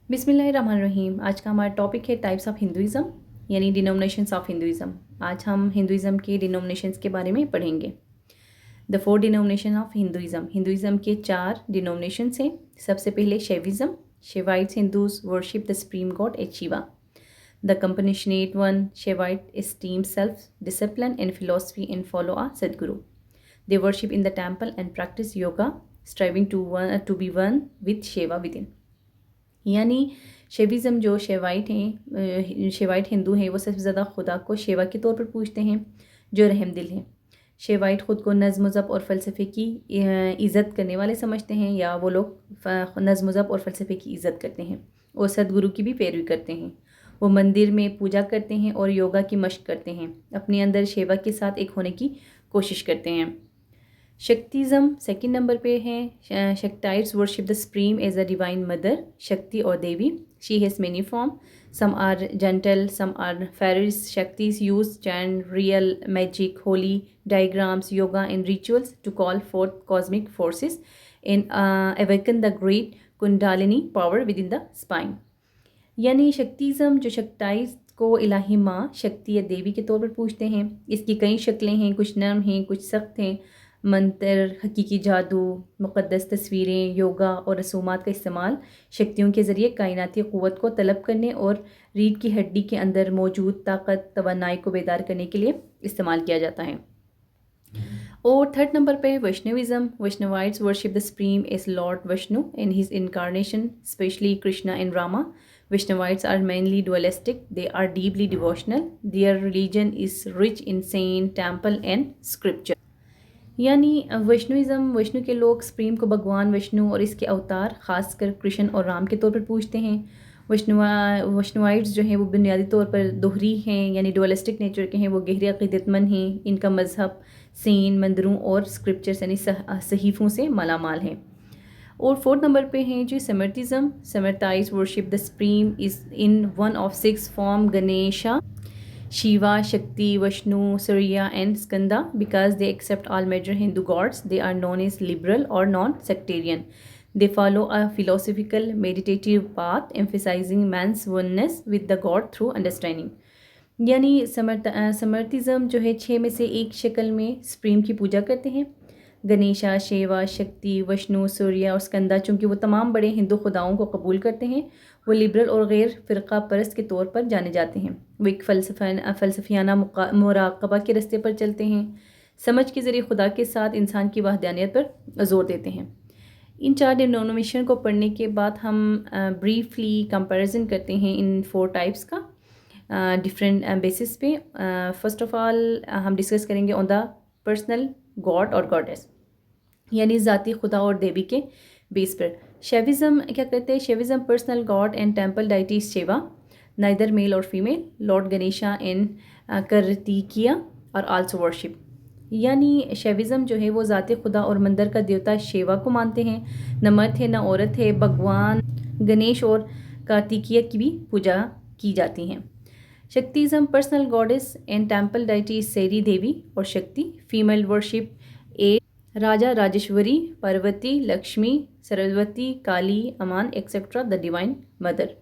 बिस्मिल्लाहिर्रहमानिर्रहीम। आज का हमारा टॉपिक है टाइप्स ऑफ हिंदुज़म यानी डिनोमिनेशंस ऑफ हिंदुज़म। आज हम हिंदुज़म के डिनोमिनेशंस के बारे में पढ़ेंगे। The four denomination of Hinduism. Hinduism के 4 डिनोमिनेशंस हैं। सबसे पहले Shaivism. Shaivites Hindus worship the supreme god as Shiva. The compassionate one Shaivite esteem self discipline and philosophy and follow a Sadguru. They worship in the temple and practice yoga, striving to be one with Shiva within. यानी शैविज़म जो शेवाइट हैं, शेवाइट हिंदू हैं, वो सबसे ज़्यादा खुदा को शेवा के तौर पर पूजते हैं जो रहमदिल हैं। शेवाइट ख़ुद को नज़्म ज़ब्त और फ़लसफ़े की इज़्ज़त करने वाले समझते हैं, या वो लोग नज़्म ज़ब्त और फ़लसफ़े की इज़्ज़त करते हैं और सदगुरु की भी पैरवी करते हैं। वो मंदिर में पूजा करते हैं और योगा की मशक करते हैं। अपने अंदर शेवा के साथ एक होने की कोशिश करते हैं। शक्तिज़म सेकंड नंबर पे हैं। Shaktites worship the supreme as a divine mother, Shakti और Devi. She has many form, some are gentle, some are fierce. Shaktis use chant, real magic, holy diagrams, yoga and rituals to call forth cosmic forces and awaken the great kundalini power within the spine. यानी शक्तिज़म जो शक्टाइज को इलाही माँ, शक्ति या देवी के तौर पर पूछते हैं। इसकी कई शक्लें हैं, कुछ नरम हैं, कुछ सख्त हैं। मंत्र, हकीकी जादू, मुक़द्दस तस्वीरें, योगा और रसूमात का इस्तेमाल शक्तियों के ज़रिए कायनाती क़ुव्वत को तलब करने और रीढ़ की हड्डी के अंदर मौजूद ताकत तवानाई को बेदार करने के लिए इस्तेमाल किया जाता है। और थर्ड नंबर पे Vaishnavism. Vaishnavites worship the supreme as lord Vishnu in his incarnation, specially Krishna and Rama. Vaishnavites are mainly dualistic. They are deeply devotional. Their religion is rich in saint, temple and scripture. यानी वैष्णविज़म, वैष्णु के लोग सुप्रीम को भगवान विष्णु और इसके अवतार खासकर कृष्ण और राम के तौर पर पूजते हैं। वैष्णवाइट्स जो हैं वो बुनियादी तौर पर दोहरी हैं, यानी डुअलिस्टिक नेचर के हैं। वो गहरे अक़ीदतमंद हैं। इनका मज़हब सेंट, मंदिरों और स्क्रिप्चर्स यानी सहीफ़ों से मालामाल है। और फोर्थ नंबर पे हैं जी Smartism. Smartas worship the supreme is in one of 6 form, Ganesha, Shiva, Shakti, Vishnu, Surya and Skanda. Because they accept all major Hindu gods, they are known as liberal और non sectarian. They follow a philosophical meditative path emphasizing man's oneness with the God through understanding. यानी समर्तिज़म जो है 6 में से एक शक्ल में supreme की पूजा करते हैं। गणेशा, शिवा, शक्ति, विष्णु, सूर्य और स्कंदा, चूँकि वो तमाम बड़े हिंदू खुदाओं को कबूल करते हैं, वो लिबरल और गैर फ़िरका परस्त के तौर पर जाने जाते हैं। वो एक फ़लसफ़ियाना मुराक़बा के रास्ते पर चलते हैं। समझ के ज़रिए खुदा के साथ इंसान की वहदानियत पर ज़ोर देते हैं। इन 4 डिनोमिनेशन को पढ़ने के बाद हम ब्रीफली कंपैरिजन करते हैं इन 4 टाइप्स का डिफरेंट बेसिस पे। फ़र्स्ट ऑफ़ ऑल हम डिस्कस करेंगे ऑन द पर्सनल गॉड और गॉडेस, यानी ज़ाती खुदा और देवी के बेस पर। शैविज़म क्या कहते हैं? Shaivism personal god and temple deity Shiva, neither male और female, lord Ganesha and Kartikeya और आल्सो वर्शिप। यानी शैविज़म जो है वो ज़ाती खुदा और मंदिर का देवता शिवा को मानते हैं। न मर्द है न औरत है। भगवान गणेश और कार्तिकीय की भी पूजा की जाती हैं। Shaktism personal goddess and temple deity सैरी देवी और Shakti, female worship a Raja Rajeshwari, Parvati, Lakshmi, Saraswati, Kali, Amman etcetera the divine mother.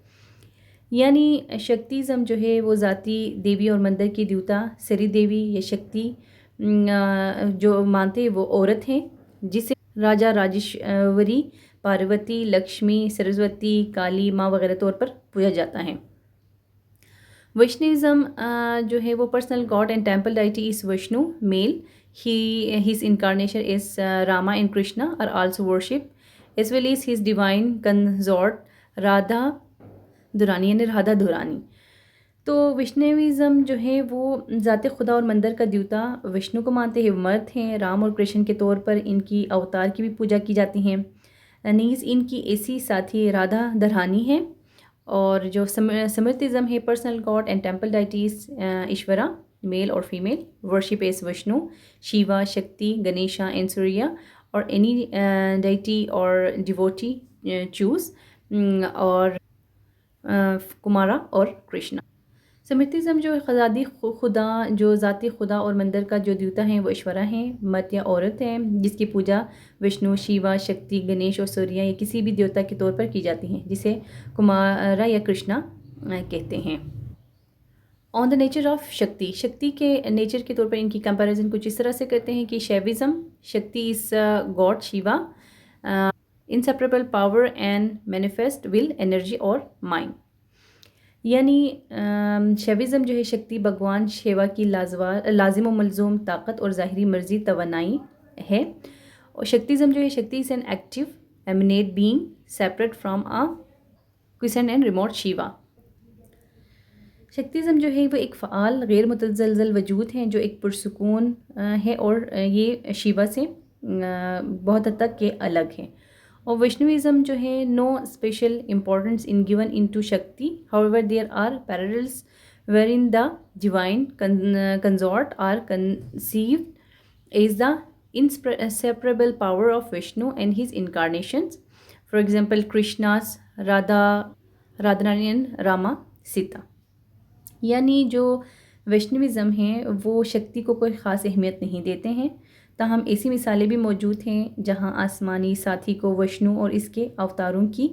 यानी शक्तिज़म जो है वो ज़ाती देवी और मंदिर की देवता सैरी देवी या शक्ति जो मानते हैं वो औरत हैं, जिसे राजा राजेश्वरी, पार्वती, लक्ष्मी, सरस्वती, काली माँ वगैरह तौर पर पूजा जाता है। वैष्णविज़म जो है वो personal god and temple deity is Vishnu, male. His incarnation is Rama and Krishna are also worshipped, as well as his divine consort Radha दुरानी यानी राधा दुरानी. तो वैष्णविज़म जो है वो ज़ाते खुदा और मंदिर का देवता विष्णु को मानते हैं। मर्द हैं। राम और कृष्ण के तौर पर इनकी अवतार की भी पूजा की जाती हैं। नीज़ इनकी ऐसी साथी राधा दरानी है। और जो समर्तिज़म है personal god and temple deities Ishvara, male और female, worship as Vishnu, Shiva, Shakti, Ganesha and Surya और एनी डाइटी और डिवोटी चूज, और कुमारा और कृष्णा. समृद्धिज़्म जो ख़ज़ादी खुदा जो ज़ाती खुदा और मंदिर का जो देवता हैं वो ईश्वरा हैं, मर्द या औरत हैं, जिसकी पूजा विष्णु, शिवा, शक्ति, गणेश और सूर्य या किसी भी देवता के तौर पर की जाती है, जिसे कुमारा या कृष्णा कहते हैं। ऑन द नेचर ऑफ शक्ति, शक्ति के नेचर के तौर पर इनकी कंपैरिजन कुछ इस तरह से करते हैं कि शैविज़्म, शक्ति is God Shiva, inseparable power and manifest will, energy और माइंड। यानी शैविज़्म जो है शक्ति भगवान शिवा की लाजिम व मलजूम ताकत और ज़ाहिरी मर्जी तवनाई है, और शक्तिज़्म जो है Shakti is an active immanent being separate from a quiescent and remote Shiva. Shaktism जो है वो एक फ़ाल गैर मुतज़लज़ल वजूद है जो एक पुरसुकून है और ये शिवा से बहुत हद तक के अलग है। और वैष्णविज़्म जो है no special importance in given in to Shakti, however there are parallels wherein the divine consort are conceived as the inseparable power of Vishnu and his incarnations. For example, Krishna's Radharani, Rama, Sita. यानी जो वैष्णविज़्म है वो शक्ति को कोई ख़ास अहमियत नहीं देते हैं, ताहम ऐसी मिसालें भी मौजूद हैं जहां आसमानी साथी को विष्णु और इसके अवतारों की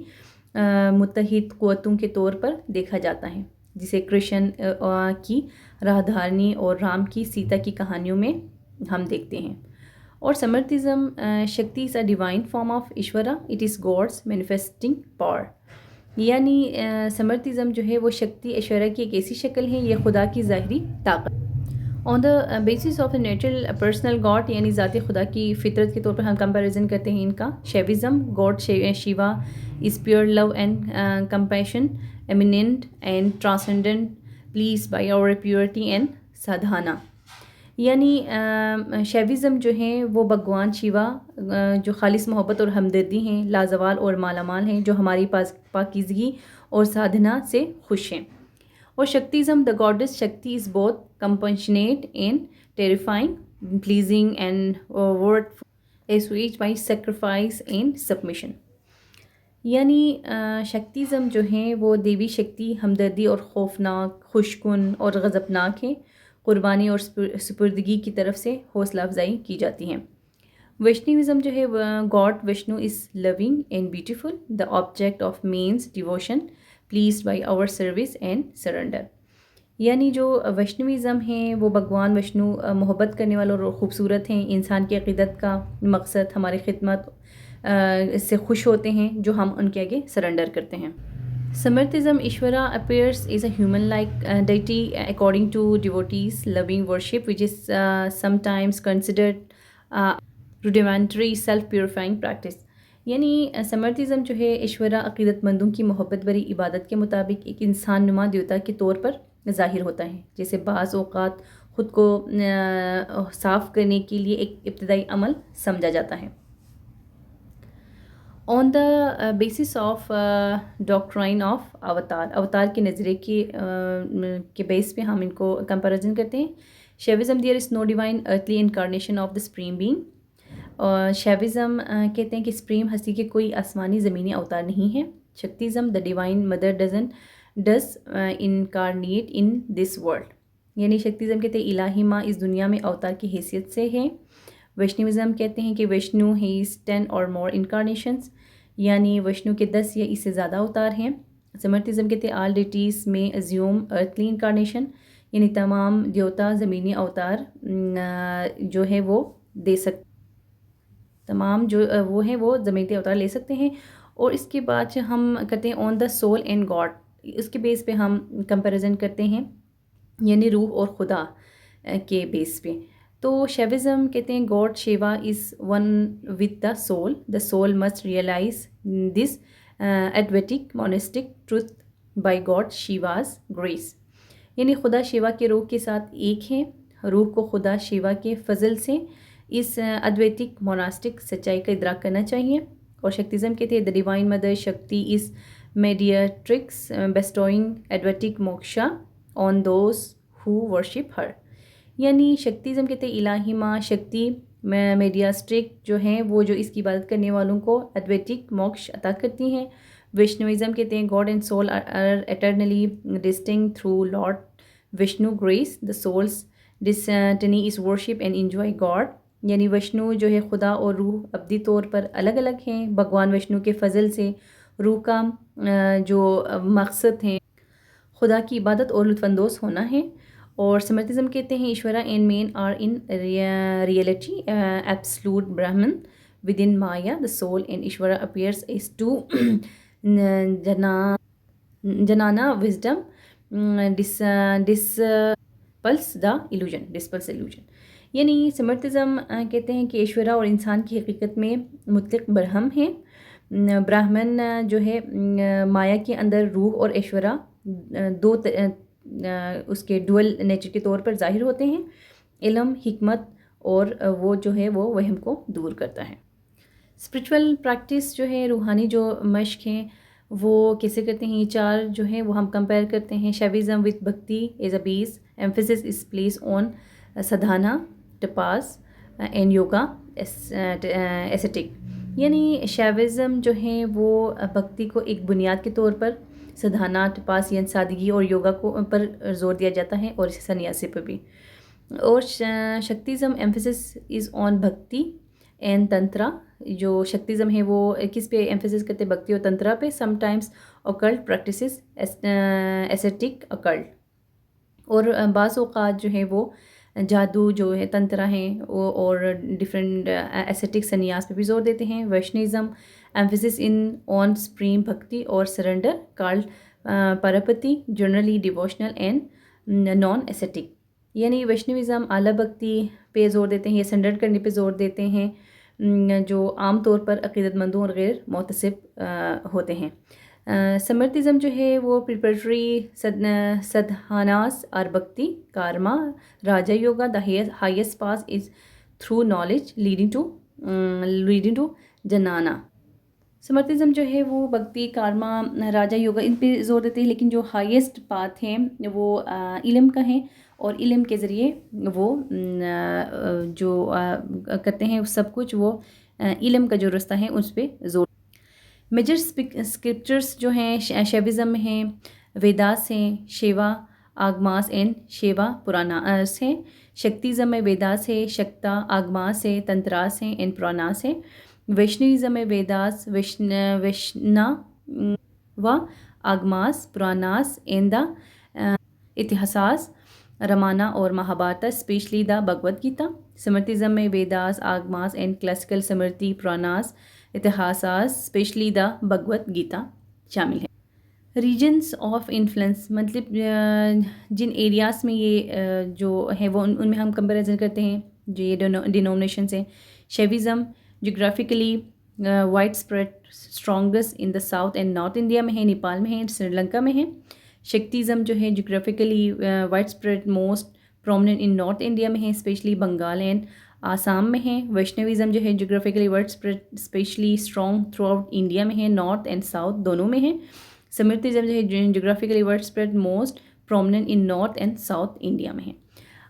मुत्तहिद क़ुव्वतों के तौर पर देखा जाता है, जिसे कृष्ण की राधारनी और राम की सीता की कहानियों में हम देखते हैं। और Smartism Shakti is a divine form of Ishvara, it is god's manifesting power. यानी समर्थिज़्म जो है वो शक्ति ऐश्वर्या की एक ऐसी शक्ल है, यह खुदा की ज़ाहिरी ताकत। On the basis of a natural personal God, यानी ज़ाती खुदा की फितरत के तौर पर हम कंपैरिजन करते हैं इनका। Shaivism, god Shiva is pure love and compassion, immanent and transcendent, pleased by our purity and sadhana. यानी शैविज़्म जो है वो भगवान शिवा जो खालिस मोहब्बत और हमदर्दी हैं, लाजवाल और मालामाल हैं, जो हमारी पाकीज़गी और साधना से खुश हैं। और Shaktism, the goddess Shakti is both compassionate and terrifying, pleasing and word assuage by sacrifice and submission. यानी शक्तिज़्म जो है वो देवी शक्ति हमदर्दी और खौफनाक, खुशकुन और गज़बनाक है, कुर्बानी और सुपुर्दगी की तरफ से हौसला अफजाई की जाती हैं। वैष्णविज़्म जो है god Vishnu is loving and beautiful, the object of men's devotion, please by our service and surrender. यानी जो वैष्णविज़्म है वो भगवान विष्णु मोहब्बत करने वाले और ख़ूबसूरत हैं, इंसान की अक़ीदत का मकसद हमारी खिदमत से खुश होते हैं, जो हम उनके आगे सरेंडर करते हैं। Samarthism, Ishvara appears as a human-like deity according to devotees' loving worship, which is sometimes considered rudimentary self-purifying practice. यानी समर्थिज़म जो है ईश्वरा अक़ीदतमंदों की मोहब्बत भरी इबादत के मुताबिक एक इंसान नुमा देवता के तौर पर ज़ाहिर होता है, जैसे बाज़ औक़ात ख़ुद को साफ़ करने के लिए एक इब्तिदाई अमल समझा जाता है। On the basis of doctrine of अवतार के नज़रिए के बेस पे हम इनको कंपैरिजन करते हैं। Shaivism, there is no divine earthly incarnation of the supreme being. और शैविज़्म कहते हैं कि सुप्रीम हस्ती के कोई आसमानी ज़मीनी अवतार नहीं है। Shaktism, the divine mother does incarnate in this world. यानी शक्तिज़्म कहते हैं इलाही माँ इस दुनिया में अवतार की हैसियत से है। वैष्णविज़्म कहते हैं कि विष्णु ही इज़ 10 और मोर इनकारनेशंस, यानी विष्णु के 10 या इससे ज़्यादा अवतार हैं। समर्थिज़्म कहते हैं ऑल डिटीज़ में अज्यूम अर्थली इनकारनेशन, यानी तमाम देवता ज़मीनी अवतार जो है वो तमाम जो वो हैं वो ज़मीनी अवतार ले सकते हैं। और इसके बाद हम करते हैं on the soul and god, इसके बेस पे हम कंपैरिजन करते हैं, यानी रूह और खुदा के बेस पे। तो शैविज़्म कहते हैं god Shiva is one with the soul must realise this Advaitic monistic truth by god Shiva's grace. यानी खुदा शिवा के रूह के साथ एक है, रूह को खुदा शिवा के फजल से इस अद्वैतिक मोनास्टिक सच्चाई का इदराक करना चाहिए। और शक्तिज़्म कहते हैं the divine mother Shakti is mediatrix bestowing Advaitic moksha on those who worship her. यानी शक्तिज़्म कहते हैं इलाही माँ शक्ति मेडियास्ट्रिक जो हैं वो जो इसकी इबादत करने वालों को अद्वैतिक मोक्ष अता करती हैं। वैष्णविज़्म कहते हैं god and soul are eternally distinct through lord Vishnu grace the soul's destiny is worship and enjoy god, यानी विष्णु जो है खुदा और रूह अब्दी तौर पर अलग अलग हैं। भगवान विष्णु के फजल से रूह का जो मकसद है खुदा की इबादत और लुत्फानंदोज़ होना है। और समर्थिज्म कहते हैं Ishvara and men are in reality absolute Brahman within maya the soul and Ishvara appears as two jnana wisdom dispels the illusion. यानी समर्थिज्म कहते हैं कि ईश्वरा और इंसान की हकीकत में मुतलक ब्रह्म है। ब्राह्मण जो है माया के अंदर रूह और ईश्वरा दो उसके डुअल नेचर के तौर पर ज़ाहिर होते हैं। इल्म हिकमत और वो जो है वो वहम को दूर करता है। स्पिरिचुअल प्रैक्टिस जो है रूहानी जो मश्क हैं वो कैसे करते हैं, ये चार जो है वो हम कंपेयर करते हैं। Shaivism with bhakti is a base emphasis is place on sadhana tapas and yoga aesthetic, यानी शैविज़म जो है वो भक्ति को एक बुनियाद के तौर पर, साधना टपास यानी सादगी और योगा को पर जोर दिया जाता है और सन्यासी पर भी। और शक्तिज़म एम्फेसिस इज़ ऑन भक्ति एंड तंत्रा, जो शक्तिज़म है वो किस पे एम्फेसिस करते हैं, भक्ति और तंत्रा पे। Sometimes occult practices aesthetic occult, और बाज़ औक़ात जो है वो जादू जो है तंत्रा हैं वो और डिफरेंट एस्थेटिक सन्यास पे भी जोर देते हैं। Vaishnavism emphasis in on supreme bhakti और surrender called prapatti generally devotional and non aesthetic, यानी वैष्णविज़म आला भक्ति पे जोर देते हैं या सरेंडर करने पे जोर देते हैं जो आम तौर पर अक़ीदतमंदों और गैर मोतसिब होते हैं। समर्थिज़म जो है वो प्रिपरेटरी सदहानास और bhakti karma raja yoga the highest path is through knowledge leading to jnana. Smartism जो है वो भक्ति कारमा राजा योगा इन पे जोर देते हैं, लेकिन जो हाईएस्ट पाथ है वो इल्म का है और इल्म के ज़रिए वो जो करते हैं सब कुछ वो इल्म का जो रास्ता है उस पर जोर। मेजर स्क्रिप्चर्स जो हैं शैविज़म में हैं, वेदास हैं, शिवा आगमास एंड शिवा पुराणास हैं। शक्तिज़म में वेदास है, शक्ता आगमास है, तंत्रास हैं एंड पुराणास हैं। वैष्णविज़म में Vedas Vaishnava Agamas Puranas and the Itihasas Ramayana और महाभारत स्पेशली द भगवद गीता। समर्थिज़म में Vedas Agamas and classical Smriti Puranas Itihasas specially the Bhagavad Gita शामिल है। रीजन्स ऑफ इन्फ्लुएंस मतलब जिन एरियाज़ में ये जो है वो उनमें हम कंपैरिजन करते हैं जो ये डिनोमिनेशंस हैं। Shaivism geographically wide spread strongest in the south and north India में है, नेपाल में है, श्रीलंका में है। शक्तिज़म जो है geographically wide spread most prominent in north India में है, स्पेशली बंगाल एंड आसाम में है। वैष्णविज़म जो है geographically wide spread specially strong through out India में है, नॉर्थ एंड साउथ दोनों में है। समर्थिज़म जो है geographically wide spread most prominent in north and south India में है।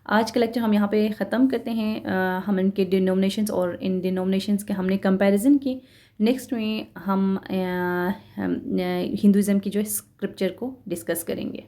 आज का लेक्चर हम यहाँ पे ख़त्म करते हैं। हम इनके डिनोमिनेशंस और इन डिनोमिनेशंस के हमने कंपैरिजन की। नेक्स्ट में हम हिंदुज़म की जो स्क्रिप्चर को डिस्कस करेंगे।